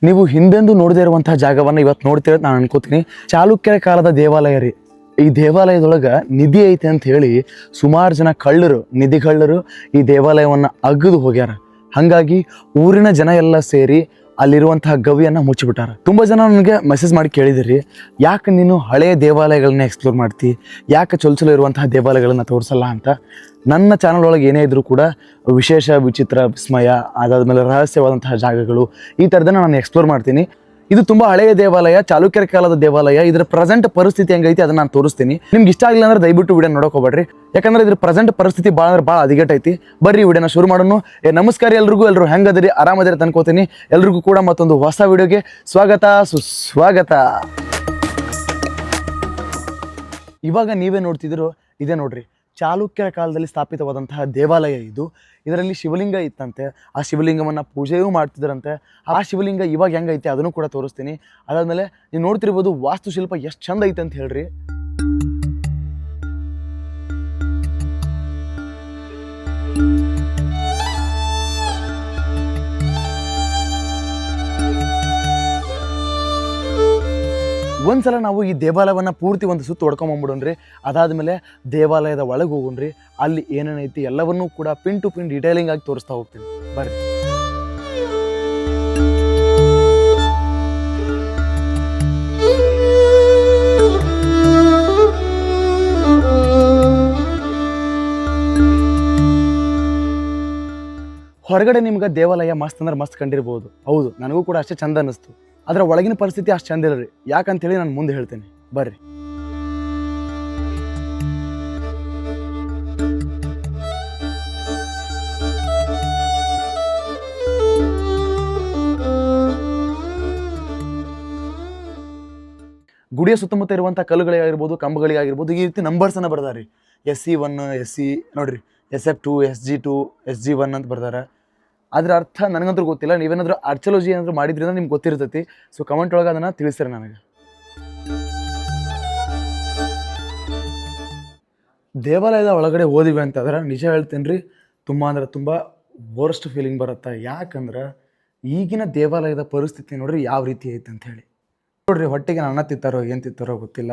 ನೀವು ಹಿಂದೆಂದು ನೋಡದೇ ಇರುವಂತಹ ಜಾಗವನ್ನು ಇವತ್ತು ನೋಡ್ತೀರ ನಾನು ಅನ್ಕೋತೀನಿ. ಚಾಲುಕ್ಯರ ಕಾಲದ ದೇವಾಲಯ ರೀ. ಈ ದೇವಾಲಯದೊಳಗೆ ನಿಧಿ ಐತೆ ಅಂತ ಹೇಳಿ ಸುಮಾರು ಜನ ನಿಧಿಗಳ್ಳರು ಈ ದೇವಾಲಯವನ್ನು ಅಗದು ಹೋಗ್ಯಾರ. ಹಾಗಾಗಿ ಊರಿನ ಜನ ಎಲ್ಲ ಸೇರಿ ಅಲ್ಲಿರುವಂತಹ ಗವಿಯನ್ನು ಮುಚ್ಚಿಬಿಟ್ಟಾರ. ತುಂಬ ಜನ ನನಗೆ ಮೆಸೇಜ್ ಮಾಡಿ ಕೇಳಿದಿರಿ, ಯಾಕೆ ನೀನು ಹಳೆಯ ದೇವಾಲಯಗಳನ್ನ ಎಕ್ಸ್ಪ್ಲೋರ್ ಮಾಡ್ತಿ, ಯಾಕೆ ಚೊಲ್ಚಲು ಇರುವಂತಹ ದೇವಾಲಯಗಳನ್ನ ತೋರಿಸಲ್ಲ ಅಂತ. ನನ್ನ ಚಾನಲ್ ಒಳಗೆ ಏನೇ ಇದ್ರೂ ಕೂಡ ವಿಶೇಷ, ವಿಚಿತ್ರ, ವಿಸ್ಮಯ, ಅದಾದಮೇಲೆ ರಹಸ್ಯವಾದಂತಹ ಜಾಗಗಳು ಈ ಥರದನ್ನ ನಾನು ಎಕ್ಸ್ಪ್ಲೋರ್ ಮಾಡ್ತೀನಿ. ಇದು ತುಂಬ ಹಳೆಯ ದೇವಾಲಯ, ಚಾಲುಕ್ಯರ ಕಾಲದ ದೇವಾಲಯ. ಇದರ ಪ್ರೆಸೆಂಟ್ ಪರಿಸ್ಥಿತಿ ಹೆಂಗೈತಿ ಅದನ್ನ ನಾನು ತೋರಿಸ್ತೀನಿ. ನಿಮ್ಗೆ ಇಷ್ಟ ಆಗಿಲ್ಲ ಅಂದ್ರೆ ದಯವಿಟ್ಟು ವಿಡಿಯೋ ನೋಡೋಕೆ ಹೋಗ್ಬೇಡ್ರಿ, ಯಾಕಂದ್ರೆ ಇದ್ರ ಪ್ರೆಸೆಂಟ್ ಪರಿಸ್ಥಿತಿ ಭಾಳ ಅಂದ್ರೆ ಭಾಳ ಹದಗೆಟ್ಟೈತಿ. ಬರ್ರಿ ವಿಡಿಯೋನ ಶುರು ಮಾಡೋಣ. ನಮಸ್ಕಾರ ಎಲ್ರಿಗೂ, ಎಲ್ಲರೂ ಹೆಂಗದಿರಿ, ಆರಾಮದಿರಿ ಅನ್ಕೋತೀನಿ. ಎಲ್ರಿಗೂ ಕೂಡ ಮತ್ತೊಂದು ಹೊಸ ವಿಡಿಯೋಗೆ ಸ್ವಾಗತ, ಸುಸ್ವಾಗತ. ಇವಾಗ ನೀವೇ ನೋಡ್ತಿದ್ರು, ಇದೇ ನೋಡ್ರಿ ಚಾಲುಕ್ಯರ ಕಾಲದಲ್ಲಿ ಸ್ಥಾಪಿತವಾದಂತಹ ದೇವಾಲಯ ಇದು. ಇದರಲ್ಲಿ ಶಿವಲಿಂಗ ಇತ್ತಂತೆ, ಆ ಶಿವಲಿಂಗವನ್ನು ಪೂಜೆಯೂ ಮಾಡ್ತಿದ್ರಂತೆ. ಆ ಶಿವಲಿಂಗ ಇವಾಗ ಹೆಂಗೈತೆ ಅದನ್ನು ಕೂಡ ತೋರಿಸ್ತೀನಿ. ಅದಾದಮೇಲೆ ನೀವು ನೋಡ್ತಿರ್ಬೋದು ವಾಸ್ತುಶಿಲ್ಪ ಎಷ್ಟು ಚಂದ ಐತೆ ಅಂತ ಹೇಳ್ರಿ. ಒಂದ್ಸಲ ನಾವು ಈ ದೇವಾಲಯವನ್ನು ಪೂರ್ತಿ ಒಂದು ಸುತ್ತು ಹೊಡ್ಕೊಂಬಂದ್ಬಿಡೋಣ್ರಿ. ಅದಾದಮೇಲೆ ದೇವಾಲಯದ ಒಳಗೆ ಹೋಗೋಣ್ರಿ. ಅಲ್ಲಿ ಏನೇನೈತಿ ಎಲ್ಲವನ್ನೂ ಕೂಡ ಪಿನ್ ಟು ಪಿನ್ ಡೀಟೇಲಿಂಗ್ ಆಗಿ ತೋರಿಸ್ತಾ ಹೋಗ್ತೀನಿ. ಬರ್ರಿ. ಹೊರಗಡೆ ನಿಮ್ಗೆ ದೇವಾಲಯ ಮಸ್ತ್ ಅಂದ್ರೆ ಮಸ್ತ್ ಕಂಡಿರ್ಬೋದು. ಹೌದು, ನನಗೂ ಕೂಡ ಅಷ್ಟೇ ಚಂದ ಅನ್ನಿಸ್ತು. ಅದರ ಒಳಗಿನ ಪರಿಸ್ಥಿತಿ ಅಷ್ಟು ಚಂದ ಇಲ್ಲ ರೀ. ಯಾಕಂತೇಳಿ ನಾನು ಮುಂದೆ ಹೇಳ್ತೇನೆ, ಬರ್ರಿ. ಗುಡಿಯ ಸುತ್ತಮುತ್ತ ಇರುವಂಥ ಕಲ್ಲುಗಳಿಗಾಗಿರ್ಬೋದು, ಕಂಬಗಳಿಗಾಗಿರ್ಬೋದು, ಈ ರೀತಿ ನಂಬರ್ಸನ್ನು ಬರ್ದಾರಿ. SE1, SE ನೋಡ್ರಿ, SF2, SG2, SG1 ಅಂತ ಬರ್ದಾರ. ಅದ್ರ ಅರ್ಥ ನನಗಂತೂ ಗೊತ್ತಿಲ್ಲ. ನೀವೇನಾದ್ರೂ ಆರ್ಚಿಯಾಲಜಿ ಏನಾದರೂ ಮಾಡಿದ್ರಿಂದ ನಿಮ್ಗೆ ಗೊತ್ತಿರ್ತೈತಿ. ಸೊ ಕಮೆಂಟ್ ಒಳಗೆ ಅದನ್ನು ತಿಳಿಸ್ರಿ ನನಗೆ. ದೇವಾಲಯದ ಒಳಗಡೆ ಓದಿವಿ ಅಂತಂದ್ರೆ ನಿಜ ಹೇಳ್ತೀನಿ ರೀ, ತುಂಬ ಅಂದ್ರೆ ತುಂಬ ವರ್ಸ್ಟ್ ಫೀಲಿಂಗ್ ಬರುತ್ತೆ. ಯಾಕಂದ್ರೆ ಈಗಿನ ದೇವಾಲಯದ ಪರಿಸ್ಥಿತಿ ನೋಡ್ರಿ ಯಾವ ರೀತಿ ಐತೆ ಅಂತ ಹೇಳಿ. ನೋಡ್ರಿ, ಹೊಟ್ಟೆಗೆ ಅನ್ನ ತಿಂತಾರೋ ಏನು ತಿಂತಾರೋ ಗೊತ್ತಿಲ್ಲ.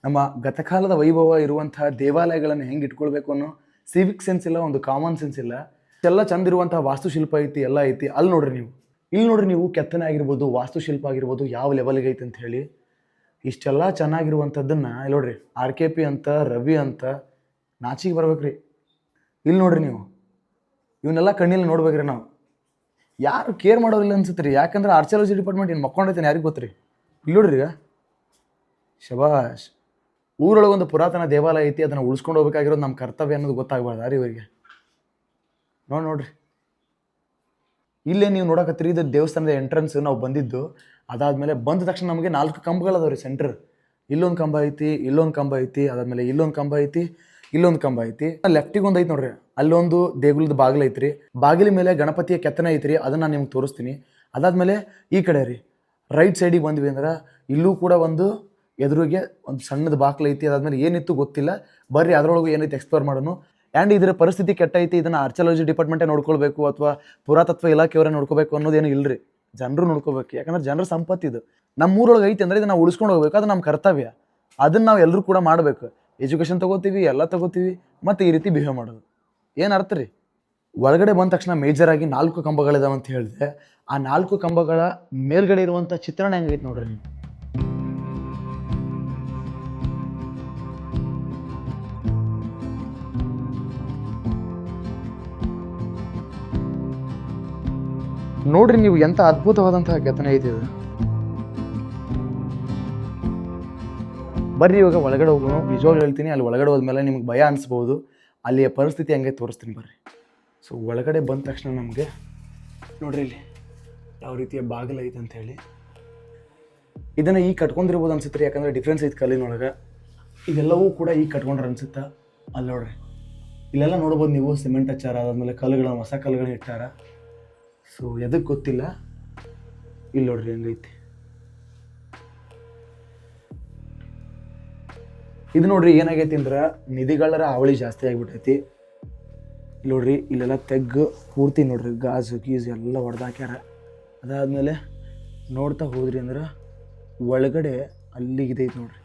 ನಮ್ಮ ಗತಕಾಲದ ವೈಭವ ಇರುವಂತಹ ದೇವಾಲಯಗಳನ್ನು ಹೆಂಗೆ ಇಟ್ಕೊಳ್ಬೇಕು ಅನ್ನೋ ಸಿವಿಕ್ ಸೆನ್ಸ್ ಇಲ್ಲ, ಒಂದು ಕಾಮನ್ ಸೆನ್ಸ್ ಇಲ್ಲ. ಎಲ್ಲ ಚಂದ ಇರುವಂತಹ ವಾಸ್ತುಶಿಲ್ಪ ಐತಿ, ಎಲ್ಲ ಐತಿ. ಅಲ್ಲಿ ನೋಡ್ರಿ ನೀವು, ಇಲ್ಲಿ ನೋಡ್ರಿ ನೀವು, ಕೆತ್ತನೆ ಆಗಿರ್ಬೋದು, ವಾಸ್ತುಶಿಲ್ಪ ಆಗಿರ್ಬೋದು ಯಾವ ಲೆವೆಲ್ಗೆ ಐತೆ ಅಂತ ಹೇಳಿ. ಇಷ್ಟೆಲ್ಲ ಚೆನ್ನಾಗಿರುವಂಥದ್ದನ್ನು ಇಲ್ಲಿ ನೋಡ್ರಿ, RKP ಅಂತ, ರವಿ ಅಂತ ನಾಚಿಗೆ ಬರ್ಬೇಕ್ರಿ. ಇಲ್ಲಿ ನೋಡ್ರಿ ನೀವು, ಇವನ್ನೆಲ್ಲ ಕಣ್ಣಿಲ್ಲಿ ನೋಡ್ಬೇಕ್ರಿ. ನಾವು ಯಾರು ಕೇರ್ ಮಾಡೋದಿಲ್ಲ ಅನ್ಸುತ್ತೆ ರೀ. ಯಾಕಂದ್ರೆ ಆರ್ಚಿಯಾಲಜಿ ಡಿಪಾರ್ಟ್ಮೆಂಟ್ ಏನು ಮಕ್ಕೊಂಡೈತೇನೆ ಯಾರಿಗೆ ಗೊತ್ತು ರೀ. ಇಲ್ಲಿ ನೋಡ್ರಿ ಈಗ ಶಬಾಷ್, ಊರೊಳಗೊಂದು ಪುರಾತನ ದೇವಾಲಯ ಐತಿ, ಅದನ್ನು ಉಳಿಸ್ಕೊಂಡು ಹೋಗ್ಬೇಕಾಗಿರೋದು ನಮ್ಮ ಕರ್ತವ್ಯ ಅನ್ನೋದು ಗೊತ್ತಾಗಬಾರ್ದು ರೀ ಇವರಿಗೆ. ನೋಡ್ರಿ, ಇಲ್ಲೇ ನೀವು ನೋಡಕತ್ತೀರಿ, ಇದು ದೇವಸ್ಥಾನದ ಎಂಟ್ರೆನ್ಸ್. ನಾವು ಬಂದಿದ್ದು ಅದಾದಮೇಲೆ ಬಂದ ತಕ್ಷಣ ನಮಗೆ 4 ಕಂಬಗಳದಾವ ರೀ ಸೆಂಟ್ರ್. ಇಲ್ಲೊಂದು ಕಂಬ ಐತಿ, ಇಲ್ಲೊಂದು ಕಂಬ ಐತಿ, ಅದಾದಮೇಲೆ ಇಲ್ಲೊಂದು ಕಂಬ ಐತಿ, ಇಲ್ಲೊಂದು ಕಂಬ ಐತಿ. ಲೆಫ್ಟಿಗೆ ಒಂದು ಐತಿ ನೋಡ್ರಿ, ಅಲ್ಲೊಂದು ದೇಗುಲದ ಬಾಗಿಲು ಐತ್ರಿ. ಬಾಗಿಲ ಮೇಲೆ ಗಣಪತಿಯ ಕೆತ್ತನೆ ಐತ್ರಿ, ಅದನ್ನು ನಾನು ನಿಮ್ಗೆ ತೋರಿಸ್ತೀನಿ. ಅದಾದಮೇಲೆ ಈ ಕಡೆ ರೀ ರೈಟ್ ಸೈಡಿಗೆ ಬಂದ್ವಿ ಅಂದ್ರೆ ಇಲ್ಲೂ ಕೂಡ ಒಂದು ಎದುರಿಗೆ ಒಂದು ಸಣ್ಣದ ಬಾಗಿಲು ಐತಿ. ಅದಾದಮೇಲೆ ಏನಿತ್ತು ಗೊತ್ತಿಲ್ಲ, ಬರ್ರಿ ಅದರೊಳಗೆ ಏನೈತಿ ಎಕ್ಸ್ಪ್ಲೋರ್ ಮಾಡೋಣ. ಆ್ಯಂಡ್ ಇದರ ಪರಿಸ್ಥಿತಿ ಕೆಟ್ಟೈತಿ, ಇದನ್ನು ಆರ್ಚಿಯಾಲಜಿ ಡಿಪಾರ್ಟ್ಮೆಂಟೇ ನೋಡ್ಕೊಳ್ಬೇಕು ಅಥವಾ ಪುರಾತತ್ವ ಇಲಾಖೆಯವರೇ ನೋಡ್ಕೋಬೇಕು ಅನ್ನೋದೇನು ಇಲ್ಲರಿ. ಜನರು ನೋಡ್ಕೋಬೇಕು, ಯಾಕಂದ್ರೆ ಜನರ ಸಂಪತ್ತಿದು. ನಮ್ಮೂರೊಳಗೆ ಐತಿ ಅಂದರೆ ಇದನ್ನು ನಾವು ಉಳಿಸ್ಕೊಂಡು ಹೋಗ್ಬೇಕು, ಅದು ನಮ್ಮ ಕರ್ತವ್ಯ. ಅದನ್ನು ನಾವು ಎಲ್ಲರೂ ಕೂಡ ಮಾಡಬೇಕು. ಎಜುಕೇಷನ್ ತೊಗೋತೀವಿ, ಎಲ್ಲ ತೊಗೋತೀವಿ, ಮತ್ತು ಈ ರೀತಿ ಬಿಹೇವ್ ಮಾಡೋದು ಏನು ಅರ್ಥ ರೀ. ಒಳಗಡೆ ಬಂದ ತಕ್ಷಣ ಮೇಜರಾಗಿ 4 ಕಂಬಗಳಿದಾವೆ ಅಂತ ಹೇಳಿದೆ. ಆ 4 ಕಂಬಗಳ ಮೇಲ್ಗಡೆ ಇರುವಂಥ ಚಿತ್ರಣ ಹೆಂಗೈತೆ ನೋಡ್ರಿ ನೀವು. ನೋಡ್ರಿ ನೀವು, ಎಂಥ ಅದ್ಭುತವಾದಂತಹ ಕೆತ್ತನೆ ಐತಿ ಇದು. ಬರ್ರಿ ಇವಾಗ ಒಳಗಡೆ ಹೋಗೋಣ. ನಿಜವಾಗ್ಲೂ ಹೇಳ್ತೀನಿ, ಅಲ್ಲಿ ಒಳಗಡೆ ಹೋದ್ಮೇಲೆ ನಿಮ್ಗೆ ಭಯ ಅನಿಸ್ಬೋದು. ಅಲ್ಲಿಯ ಪರಿಸ್ಥಿತಿ ಹಂಗೆ ತೋರಿಸ್ತೀನಿ ಬರ್ರಿ. ಸೊ ಒಳಗಡೆ ಬಂದ ತಕ್ಷಣ ನಮಗೆ ನೋಡ್ರಿ ಇಲ್ಲಿ ಯಾವ ರೀತಿಯ ಬಾಗಿಲು ಐತೆ ಅಂತ ಹೇಳಿ. ಇದನ್ನು ಈಗ ಕಟ್ಕೊಂಡಿರ್ಬೋದು ಅನ್ಸುತ್ತೆ ರೀ, ಯಾಕಂದರೆ ಡಿಫ್ರೆನ್ಸ್ ಐತೆ ಕಲ್ಲಿನೊಳಗೆ. ಇದೆಲ್ಲವೂ ಕೂಡ ಈಗ ಕಟ್ಕೊಂಡ್ರೆ ಅನ್ಸುತ್ತಾ. ಅಲ್ಲಿ ನೋಡ್ರಿ, ಇಲ್ಲೆಲ್ಲ ನೋಡ್ಬೋದು ನೀವು, ಸಿಮೆಂಟ್ ಹಚ್ಚಾರ, ಅದಾದಮೇಲೆ ಕಲ್ಲುಗಳನ್ನ, ಹೊಸ ಕಲ್ಲುಗಳನ್ನ ಇಟ್ಟಾರ. ಸೊ ಎದಕ್ಕೆ ಗೊತ್ತಿಲ್ಲ. ಇಲ್ಲಿ ನೋಡ್ರಿ ಹೆಂಗೈತಿ ಇದು. ನೋಡ್ರಿ ಏನಾಗೈತಿ ಅಂದ್ರೆ ನಿಧಿಗಳರ ಹಾವಳಿ ಜಾಸ್ತಿ ಆಗಿಬಿಟ್ಟೈತಿ. ಇಲ್ಲಿ ನೋಡ್ರಿ, ಇಲ್ಲೆಲ್ಲ ತೆಗ್ಗು ಪೂರ್ತಿ ನೋಡ್ರಿ ಗಾಜು ಗೀಜು ಎಲ್ಲ ಹೊಡೆದಾಕ್ಯಾರ. ಅದಾದಮೇಲೆ ನೋಡ್ತಾ ಹೋದ್ರಿ ಅಂದ್ರೆ ಒಳಗಡೆ ಅಲ್ಲಿಗಿದೆ ಐತೆ ನೋಡ್ರಿ.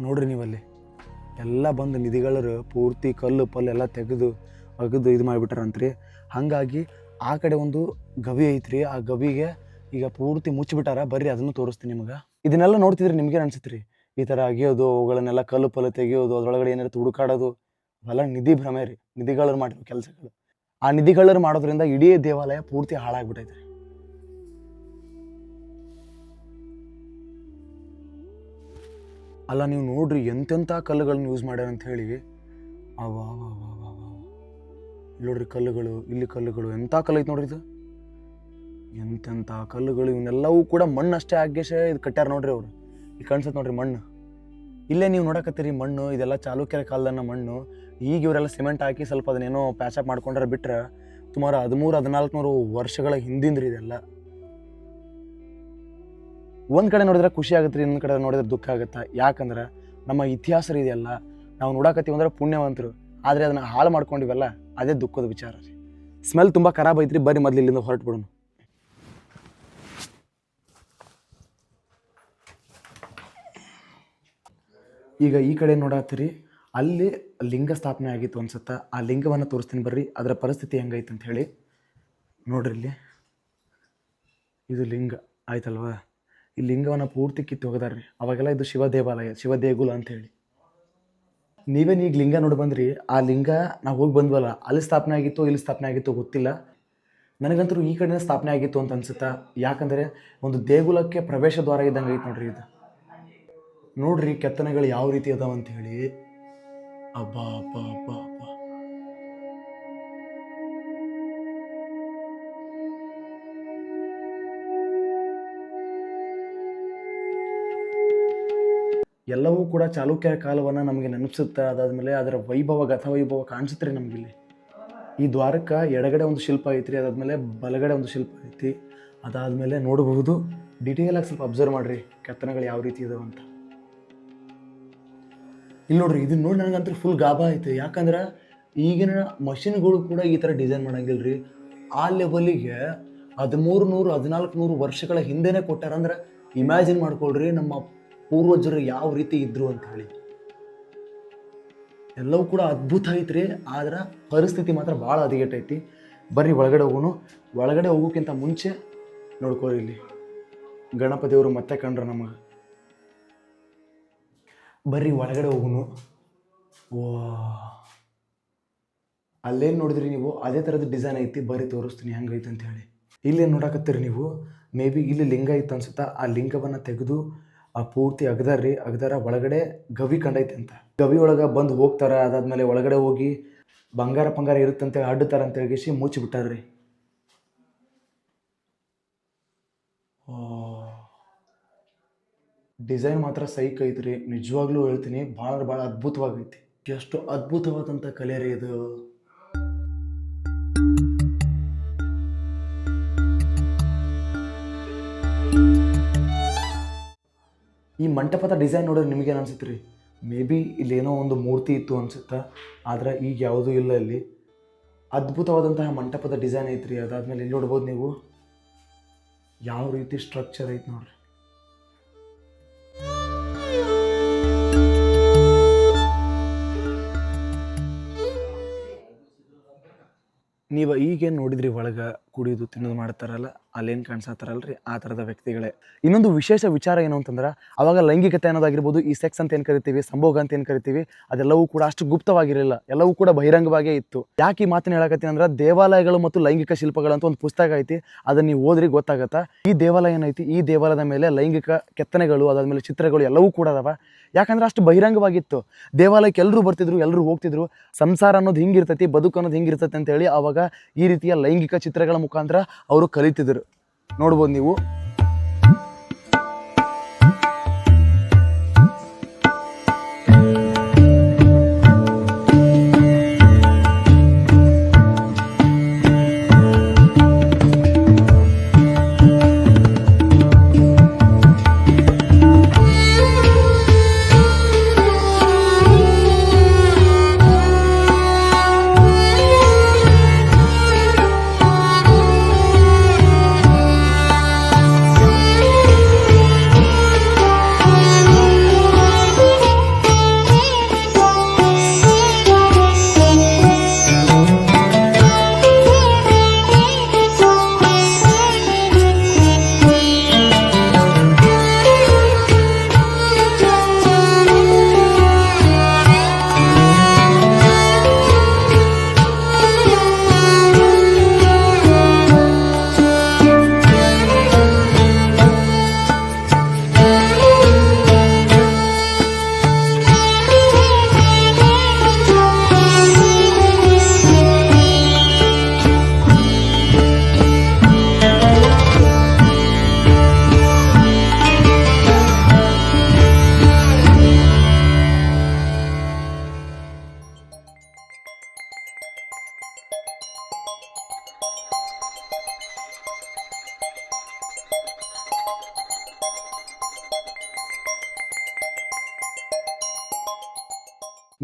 ನೋಡ್ರಿ ನೀವಲ್ಲಿ ಎಲ್ಲ ಬಂದು ನಿಧಿಗಳರು ಪೂರ್ತಿ ಕಲ್ಲು ಪಲ್ಲು ಎಲ್ಲ ತೆಗೆದು ಅಗದು ಇದು ಮಾಡಿಬಿಟ್ಟಾರಂತ್ರಿ. ಹಾಗಾಗಿ ಆ ಕಡೆ ಒಂದು ಗವಿ ಐತ್ರಿ, ಆ ಗವಿಗೆ ಈಗ ಪೂರ್ತಿ ಮುಚ್ಚಿಬಿಟ್ಟಾರ. ಬರ್ರಿ ಅದನ್ನು ತೋರಿಸ್ತೀನಿ ನಿಮ್ಗೆ. ಇದನ್ನೆಲ್ಲ ನೋಡ್ತಿದ್ರೆ ನಿಮ್ಗೇನು ಅನ್ಸುತ್ತೆ ರೀ? ಈ ಥರ ಅಗಿಯೋದು, ಅವುಗಳನ್ನೆಲ್ಲ ಕಲ್ಲು ಪಲ್ಲು ತೆಗಿಯೋದು, ಅದರೊಳಗಡೆ ಏನಾರು ಹುಡುಕಾಡೋದು, ಅವೆಲ್ಲ ನಿಧಿ ಭ್ರಮೆ ರೀ, ನಿಧಿಗಳರು ಮಾಡಿರೋ ಕೆಲಸಗಳು. ಆ ನಿಧಿಗಳರು ಮಾಡೋದ್ರಿಂದ ಇಡೀ ದೇವಾಲಯ ಪೂರ್ತಿ ಹಾಳಾಗ್ಬಿಟ್ಟೈತೆ ರೀ. ಅಲ್ಲ ನೀವು ನೋಡ್ರಿ ಎಂತೆಂಥ ಕಲ್ಲುಗಳನ್ನ ಯೂಸ್ ಮಾಡ್ಯಾರ ಅಂತ ಹೇಳಿ. ಅವಾ ನೋಡ್ರಿ ಕಲ್ಲುಗಳು, ಇಲ್ಲಿ ಕಲ್ಲುಗಳು, ಎಂಥ ಕಲ್ಲು ಐತೆ ನೋಡ್ರಿ ಇದು. ಎಂತೆಂಥ ಕಲ್ಲುಗಳು, ಇವನ್ನೆಲ್ಲವೂ ಕೂಡ ಮಣ್ಣು ಅಷ್ಟೇ ಆಗ್ಯೇಶ ಇದು ಕಟ್ಟ್ಯಾರ ನೋಡ್ರಿ ಅವರು. ಈಗ ಕಾಣಿಸುತ್ತೆ ನೋಡ್ರಿ ಮಣ್ಣು. ಇಲ್ಲೇ ನೀವು ನೋಡಕತ್ತೀರಿ ಮಣ್ಣು, ಇದೆಲ್ಲ ಚಾಲುಕ್ಯರ ಕಾಲದನ್ನ ಮಣ್ಣು. ಈಗ ಇವರೆಲ್ಲ ಸಿಮೆಂಟ್ ಹಾಕಿ ಸ್ವಲ್ಪ ಅದನ್ನೇನೋ ಪ್ಯಾಚಪ್ ಮಾಡ್ಕೊಂಡ್ರೆ ಬಿಟ್ರೆ ಸುಮಾರು 1300-1400 ವರ್ಷಗಳ ಹಿಂದಿಂದ್ರಿ ಇದೆಲ್ಲ. ಒಂದು ಕಡೆ ನೋಡಿದ್ರೆ ಖುಷಿ ಆಗುತ್ತೆ ರೀ, ಇನ್ನೊಂದು ಕಡೆ ನೋಡಿದ್ರೆ ದುಃಖ ಆಗುತ್ತೆ. ಯಾಕಂದ್ರೆ ನಮ್ಮ ಇತಿಹಾಸ ಇದೆಯಲ್ಲ, ನಾವು ನೋಡಕತ್ತೀವಿ ಅಂದ್ರೆ ಪುಣ್ಯವಂತರು, ಆದರೆ ಅದನ್ನು ಹಾಳು ಮಾಡ್ಕೊಂಡಿವಲ್ಲ, ಅದೇ ದುಃಖದ ವಿಚಾರ ರೀ. ಸ್ಮೆಲ್ ತುಂಬ ಖರಾಬ್ ಐತ್ರಿ. ಬರ್ರಿ ಮೊದಲು ಇಲ್ಲಿಂದ ಹೊರಟು ಬಿಡೋಣ. ಈಗ ಈ ಕಡೆ ನೋಡತ್ತೀರಿ, ಅಲ್ಲಿ ಲಿಂಗ ಸ್ಥಾಪನೆ ಆಗಿತ್ತು ಅನ್ಸುತ್ತಾ. ಆ ಲಿಂಗವನ್ನು ತೋರಿಸ್ತೀನಿ ಬರ್ರಿ, ಅದರ ಪರಿಸ್ಥಿತಿ ಹೆಂಗೈತೆ ಅಂತ ಹೇಳಿ. ನೋಡ್ರಿ ಇಲ್ಲಿ ಇದು ಲಿಂಗ ಆಯ್ತಲ್ವಾ. ಈ ಲಿಂಗವನ್ನು ಪೂರ್ತಿ ಕಿತ್ತು ಹೋಗದಾರ್ರಿ. ಅವಾಗೆಲ್ಲ ಇದು ಶಿವ ದೇವಾಲಯ, ಶಿವ ದೇಗುಲ ಅಂತ ಹೇಳಿ. ನೀವೇನು ಈಗ ಲಿಂಗ ನೋಡಿ ಬಂದ್ರಿ, ಆ ಲಿಂಗ ನಾವು ಹೋಗಿ ಬಂದ್ವಲ್ಲ, ಅಲ್ಲಿ ಸ್ಥಾಪನೆ ಆಗಿತ್ತು ಇಲ್ಲಿ ಸ್ಥಾಪನೆ ಆಗಿತ್ತು ಗೊತ್ತಿಲ್ಲ. ನನಗಂತರೂ ಈ ಕಡೆ ಸ್ಥಾಪನೆ ಆಗಿತ್ತು ಅಂತ ಅನ್ಸುತ್ತಾ. ಯಾಕಂದರೆ ಒಂದು ದೇಗುಲಕ್ಕೆ ಪ್ರವೇಶ ದ್ವಾರ ಇದ್ದಂಗೆ ಐತೆ ನೋಡ್ರಿ ಇದು. ನೋಡ್ರಿ ಕೆತ್ತನೆಗಳು ಯಾವ ರೀತಿ ಅದಾವ ಅಂತ ಹೇಳಿ. ಅಬ್ಬಾ ಅಬ್ಬಾ ಅಬ್ಬಾ ಅಬ್ಬಾ. ಎಲ್ಲವೂ ಕೂಡ ಚಾಲುಕ್ಯರ ಕಾಲವನ್ನು ನಮಗೆ ನೆನಪಿಸುತ್ತೆ. ಅದಾದಮೇಲೆ ಅದರ ವೈಭವ, ಗತವೈಭವ ಕಾಣಿಸುತ್ತೆ ರೀ ನಮಗಿಲ್ಲಿ. ಈ ದ್ವಾರಕ್ಕೆ ಎಡಗಡೆ ಒಂದು ಶಿಲ್ಪ ಐತ್ರಿ, ಅದಾದಮೇಲೆ ಬಲಗಡೆ ಒಂದು ಶಿಲ್ಪ ಐತಿ. ಅದಾದಮೇಲೆ ನೋಡಬಹುದು, ಡಿಟೇಲಾಗಿ ಸ್ವಲ್ಪ ಅಬ್ಸರ್ವ್ ಮಾಡಿರಿ ಕೆತ್ತನೆಗಳು ಯಾವ ರೀತಿ ಇದಾವೆ ಅಂತ. ಇಲ್ಲಿ ನೋಡ್ರಿ, ಇದನ್ನ ನೋಡಿ ನನಗಂತೂ ಫುಲ್ ಗಾಬಾ ಐತೆ. ಯಾಕಂದ್ರೆ ಈಗಿನ ಮಷಿನ್ಗಳು ಕೂಡ ಈ ಥರ ಡಿಸೈನ್ ಮಾಡಂಗಿಲ್ಲ ರೀ. ಆ ಲೆವೆಲಿಗೆ 1300-1400 ವರ್ಷಗಳ ಹಿಂದೆನೇ ಕೊಟ್ಟಾರಂದ್ರೆ ಇಮ್ಯಾಜಿನ್ ಮಾಡ್ಕೊಳ್ರಿ ನಮ್ಮ ಪೂರ್ವಜರು ಯಾವ ರೀತಿ ಇದ್ರು ಅಂತ ಹೇಳಿ. ಎಲ್ಲವೂ ಕೂಡ ಅದ್ಭುತ ಐತ್ರಿ, ಆದ್ರೆ ಪರಿಸ್ಥಿತಿ ಮಾತ್ರ ಭಾಳ ಹದಗೆಟ್ಟೈತಿ. ಬರ್ರಿ ಒಳಗಡೆ ಹೋಗೋಣ. ಒಳಗಡೆ ಹೋಗೋಕ್ಕಿಂತ ಮುಂಚೆ ನೋಡ್ಕೊಳ್ಳಿ, ಇಲ್ಲಿ ಗಣಪತಿಯವರು ಮತ್ತೆ ಕಂಡ್ರ ನಮಗೆ. ಬರ್ರಿ ಒಳಗಡೆ ಹೋಗೋಣ. ಅಲ್ಲೇನು ನೋಡಿದ್ರಿ ನೀವು, ಅದೇ ಥರದ ಡಿಸೈನ್ ಐತಿ. ಬರ್ರಿ ತೋರಿಸ್ತೀನಿ ಹೆಂಗೈತೆ ಅಂತ ಹೇಳಿ. ಇಲ್ಲೇನು ನೋಡಕತ್ತೀರಿ ನೀವು, ಮೇ ಬಿ ಇಲ್ಲಿ ಲಿಂಗ ಇತ್ತು ಅನ್ಸುತ್ತಾ. ಆ ಲಿಂಗವನ್ನು ತೆಗೆದು ಆ ಪೂರ್ತಿ ಅಗದಾರ್ರಿ. ಅಗದಾರ ಒಳಗಡೆ ಗವಿ ಕಂಡೈತೆ ಅಂತ. ಗವಿ ಒಳಗೆ ಬಂದು ಹೋಗ್ತಾರೆ. ಅದಾದ್ಮೇಲೆ ಒಳಗಡೆ ಹೋಗಿ ಬಂಗಾರ ಪಂಗಾರ ಇರುತ್ತಂತೇಳಿ ಅಡ್ಡುತ್ತಾರೆ ಅಂತ ಹೇಳಿ ಮುಚ್ಚಿಬಿಟ್ಟಾರ್ರಿ. ಡಿಸೈನ್ ಮಾತ್ರ ಸೈಕ್ ಐತ್ರಿ, ನಿಜವಾಗ್ಲೂ ಹೇಳ್ತೀನಿ. ಭಾಳ ಅದ್ಭುತವಾಗೈತಿ. ಎಷ್ಟು ಅದ್ಭುತವಾದಂಥ ಕಲೆ ರೀ ಇದು. ಈ ಮಂಟಪದ ಡಿಸೈನ್ ನೋಡಿದ್ರೆ ನಿಮಗೇನು ಅನ್ಸುತ್ತೆ ರೀ? ಮೇ ಬಿ ಇಲ್ಲೇನೋ ಒಂದು ಮೂರ್ತಿ ಇತ್ತು ಅನ್ಸುತ್ತಾ, ಆದರೆ ಈಗ ಯಾವುದೂ ಇಲ್ಲ ಇಲ್ಲಿ. ಅದ್ಭುತವಾದಂತಹ ಮಂಟಪದ ಡಿಸೈನ್ ಐತ್ರಿ. ಅದಾದ್ಮೇಲೆ ಇಲ್ಲಿ ನೋಡ್ಬೋದು ನೀವು ಯಾವ ರೀತಿ ಸ್ಟ್ರಕ್ಚರ್ ಐತೆ ನೋಡ್ರಿ. ನೀವು ಈಗೇನು ನೋಡಿದ್ರಿ ಒಳಗೆ ಕುಡಿಯೋದು ತಿನ್ನೋದು ಮಾಡ್ತಾರಲ್ಲ, ಅಲ್ಲೇನು ಕಾಣಿಸತ್ತಾರಲ್ರಿ ಆ ಥರದ ವ್ಯಕ್ತಿಗಳೇ. ಇನ್ನೊಂದು ವಿಶೇಷ ವಿಚಾರ ಏನು ಅಂತಂದ್ರೆ, ಅವಾಗ ಲೈಂಗಿಕತೆ ಅನ್ನೋದಾಗಿರ್ಬೋದು, ಈ ಸೆಕ್ಸ್ ಅಂತ ಏನು ಕರಿತೀವಿ, ಸಂಭೋಗ ಅಂತ ಏನು ಕರಿತೀವಿ, ಅದೆಲ್ಲವೂ ಕೂಡ ಅಷ್ಟು ಗುಪ್ತವಾಗಿರಲಿಲ್ಲ. ಎಲ್ಲವೂ ಕೂಡ ಬಹಿರಂಗವಾಗೇ ಇತ್ತು. ಯಾಕೆ ಈ ಮಾತನ್ನು ಹೇಳಕತ್ತೀನಿ ಅಂದ್ರೆ, ದೇವಾಲಯಗಳು ಮತ್ತು ಲೈಂಗಿಕ ಶಿಲ್ಪಗಳಂತ ಒಂದು ಪುಸ್ತಕ ಐತಿ, ಅದನ್ನು ನೀವು ಓದ್ರಿ ಗೊತ್ತಾಗತ್ತಾ. ಈ ದೇವಾಲಯ ಏನೈತಿ, ಈ ದೇವಾಲಯದ ಮೇಲೆ ಲೈಂಗಿಕ ಕೆತ್ತನೆಗಳು, ಅದಾದ್ಮೇಲೆ ಚಿತ್ರಗಳು ಎಲ್ಲವೂ ಕೂಡ ಅದಾವ. ಯಾಕಂದ್ರೆ ಅಷ್ಟು ಬಹಿರಂಗವಾಗಿತ್ತು. ದೇವಾಲಯಕ್ಕೆ ಎಲ್ಲರೂ ಬರ್ತಿದ್ರು, ಎಲ್ಲರೂ ಹೋಗ್ತಿದ್ರು. ಸಂಸಾರ ಅನ್ನೋದು ಹಿಂಗಿರ್ತೈತಿ, ಬದುಕು ಅನ್ನೋದು ಹಿಂಗಿರ್ತೈತಿ ಅಂತೇಳಿ ಅವಾಗ ಈ ರೀತಿಯ ಲೈಂಗಿಕ ಚಿತ್ರಗಳ ಮುಖಾಂತರ ಅವರು ಕಲಿತಿದ್ರು. ನೋಡ್ಬೋದು ನೀವು.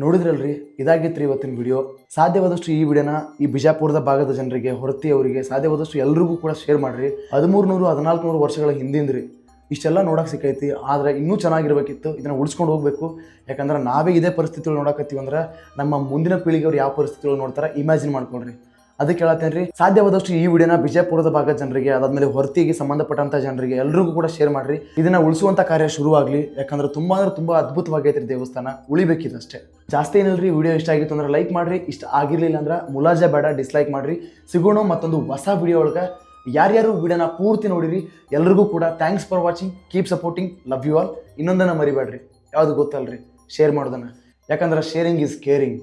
ನೋಡಿದ್ರಲ್ರಿ, ಇದಾಗಿತ್ತು ಇವತ್ತಿನ ವಿಡಿಯೋ. ಸಾಧ್ಯವಾದಷ್ಟು ಈ ವಿಡಿಯೋನ ಈ ಬಿಜಾಪುರದ ಭಾಗದ ಜನರಿಗೆ, ಹೊರತಿ ಅವರಿಗೆ ಸಾಧ್ಯವಾದಷ್ಟು ಎಲ್ರಿಗೂ ಕೂಡ ಶೇರ್ ಮಾಡಿರಿ. 1300-1400 ವರ್ಷಗಳ ಹಿಂದಿಂದ್ರಿ ಇಷ್ಟೆಲ್ಲ ನೋಡೋಕೆ ಸಿಕ್ಕೈತಿ. ಆದರೆ ಇನ್ನೂ ಚೆನ್ನಾಗಿರ್ಬೇಕಿತ್ತು, ಇದನ್ನು ಉಳಿಸ್ಕೊಂಡು ಹೋಗಬೇಕು. ಯಾಕಂದ್ರೆ ನಾವೇ ಇದೇ ಪರಿಸ್ಥಿತಿಗಳು ನೋಡಕತ್ತೀವಿ ಅಂದ್ರೆ ನಮ್ಮ ಮುಂದಿನ ಪೀಳಿಗೆಯವ್ರು ಯಾವ ಪರಿಸ್ಥಿತಿಗಳು ನೋಡ್ತಾರೆ ಇಮ್ಯಾಜಿನ್ ಮಾಡ್ಕೊಳ್ರಿ. ಅದಕ್ಕೆ ಹೇಳತ್ತೇನೆ ರೀ, ಸಾಧ್ಯವಾದಷ್ಟು ಈ ವಿಡಿಯೋನ ಬಿಜಾಪುರದ ಭಾಗದ ಜನರಿಗೆ, ಅದಾದ್ಮೇಲೆ ಹೊರತಿಗೆ ಸಂಬಂಧಪಟ್ಟಂಥ ಜನರಿಗೆ ಎಲ್ರಿಗೂ ಕೂಡ ಶೇರ್ ಮಾಡಿರಿ. ಇದನ್ನು ಉಳಿಸುವಂಥ ಕಾರ್ಯ ಶುರುವಾಗಲಿ. ಯಾಕಂದ್ರೆ ತುಂಬ ಅದ್ಭುತವಾಗೈತೆ ರೀ ದೇವಸ್ಥಾನ, ಉಳಿಬೇಕಿದಷ್ಟೇ. ಜಾಸ್ತಿ ಏನಿಲ್ರಿ. ವಿಡಿಯೋ ಇಷ್ಟ ಆಗಿತ್ತು ಅಂದ್ರೆ ಲೈಕ್ ಮಾಡಿರಿ, ಇಷ್ಟ ಆಗಿರಲಿಲ್ಲ ಅಂದ್ರೆ ಮುಲಾಜೆ ಬೇಡ, ಡಿಸ್ಲೈಕ್ ಮಾಡಿರಿ. ಸಿಗೋಣ ಮತ್ತೊಂದು ಹೊಸ ವಿಡಿಯೋ ಒಳಗೆ. ಯಾರ್ಯಾರು ವಿಡಿಯೋನ ಪೂರ್ತಿ ನೋಡಿರಿ ಎಲ್ರಿಗೂ ಕೂಡ thanks for watching, keep supporting, love you all. ಇನ್ನೊಂದನ್ನು ಮರಿಬೇಡ್ರಿ, ಯಾವುದು ಗೊತ್ತಲ್ರಿ, ಶೇರ್ ಮಾಡೋದನ್ನು. ಯಾಕಂದ್ರೆ ಶೇರಿಂಗ್ ಈಸ್ ಕೇರಿಂಗ್.